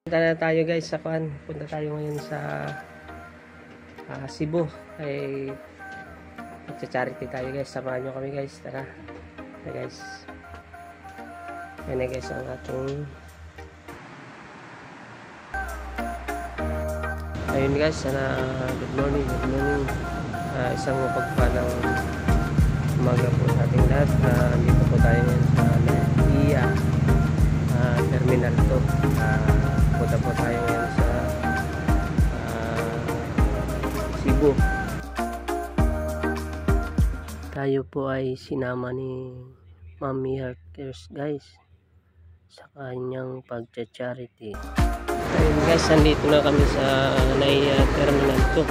Punta na tayo guys sa Kuan. Punta tayo ngayon sa Cebu. Ay magcha-charity tayo guys. Samahan nyo kami guys. Tara. Tara guys. Yan na guys ang ating ayun guys. Good morning. Good morning. Isang pagpalang umaga po sa ating lahat. Dito po tayo ngayon sa Iya Terminal 2. Punta po tayo ngayon sa Cebu. Tayo po ay sinama ni Mami Healthcares guys sa kanyang pagcha-charity. Ayun guys, nandito na kami sa Naiya Terminal 2.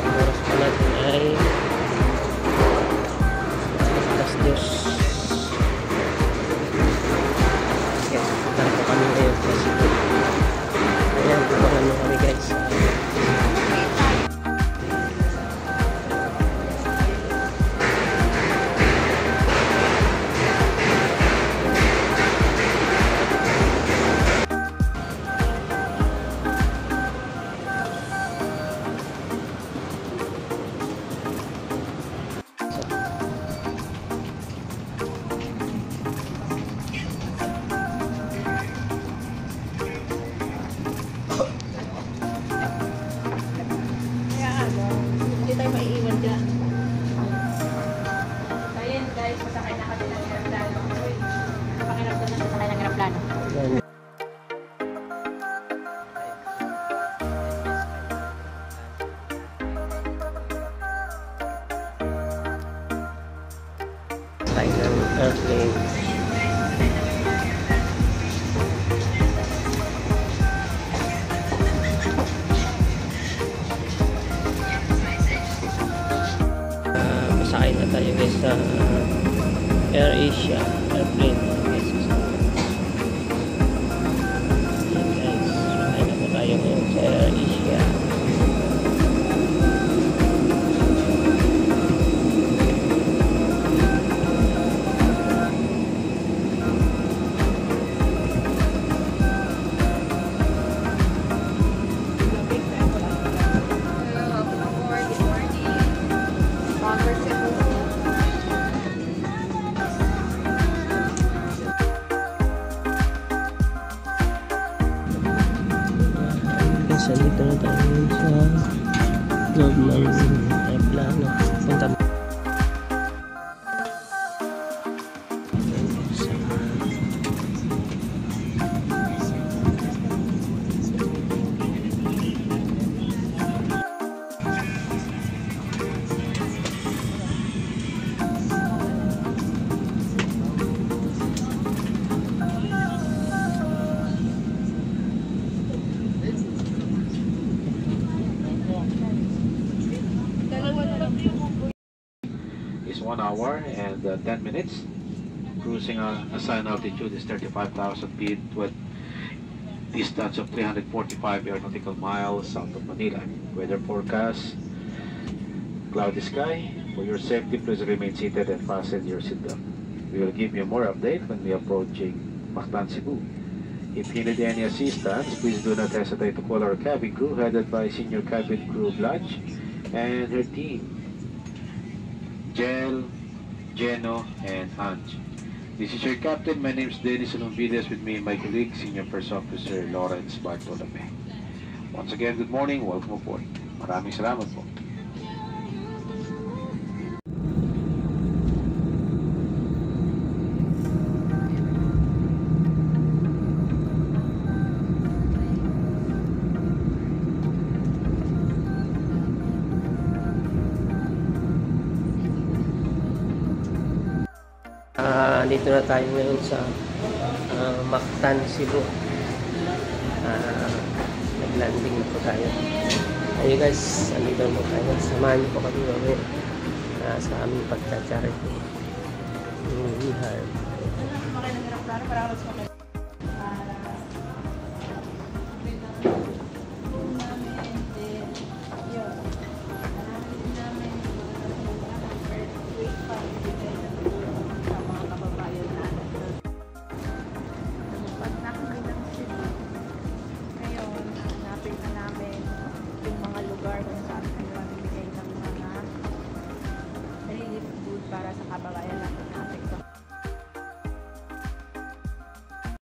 Oras po natin ay 2:00. Yes, punta po kami ngayon sa Cebu. Ayan, pupungan mo kami guys. Hindi tayo maiiwan dyan. Ayun guys, masakay na kami ng aeroplano. Pakiramdam na masakay ng aeroplano. Tayo ng airplane. Masakay na tayo guys sa Air Asia airplane guys. Ayan guys, masakay na po tayo ngayon sa Air Asia. Kasi dito na tayo sa loob ng aeroplano. Punta mo. Is 1 hour and 10 minutes. Cruising assigned altitude is 35,000 feet with distance of 345 aeronautical miles south of Manila. Weather forecast: cloudy sky. For your safety, please remain seated and fasten your seatbelt. We will give you more update when we are approaching Mactan, Cebu. If you need any assistance, please do not hesitate to call our cabin crew headed by Senior Cabin Crew Blanche and her team, Jel, Jeno, and Ange. This is your captain. My name is Dennis Olumvides. With me, my colleague, Senior First Officer Lawrence Bartolome. Once again, good morning. Welcome aboard. Maraming salamat po. Dito na tayo ngayon sa Mactan, Cebu. Nag-landing na po tayo. Ayun guys, andito na po tayo. Samahan niyo po kami mamaya sa aming pagcha-charity. kababayan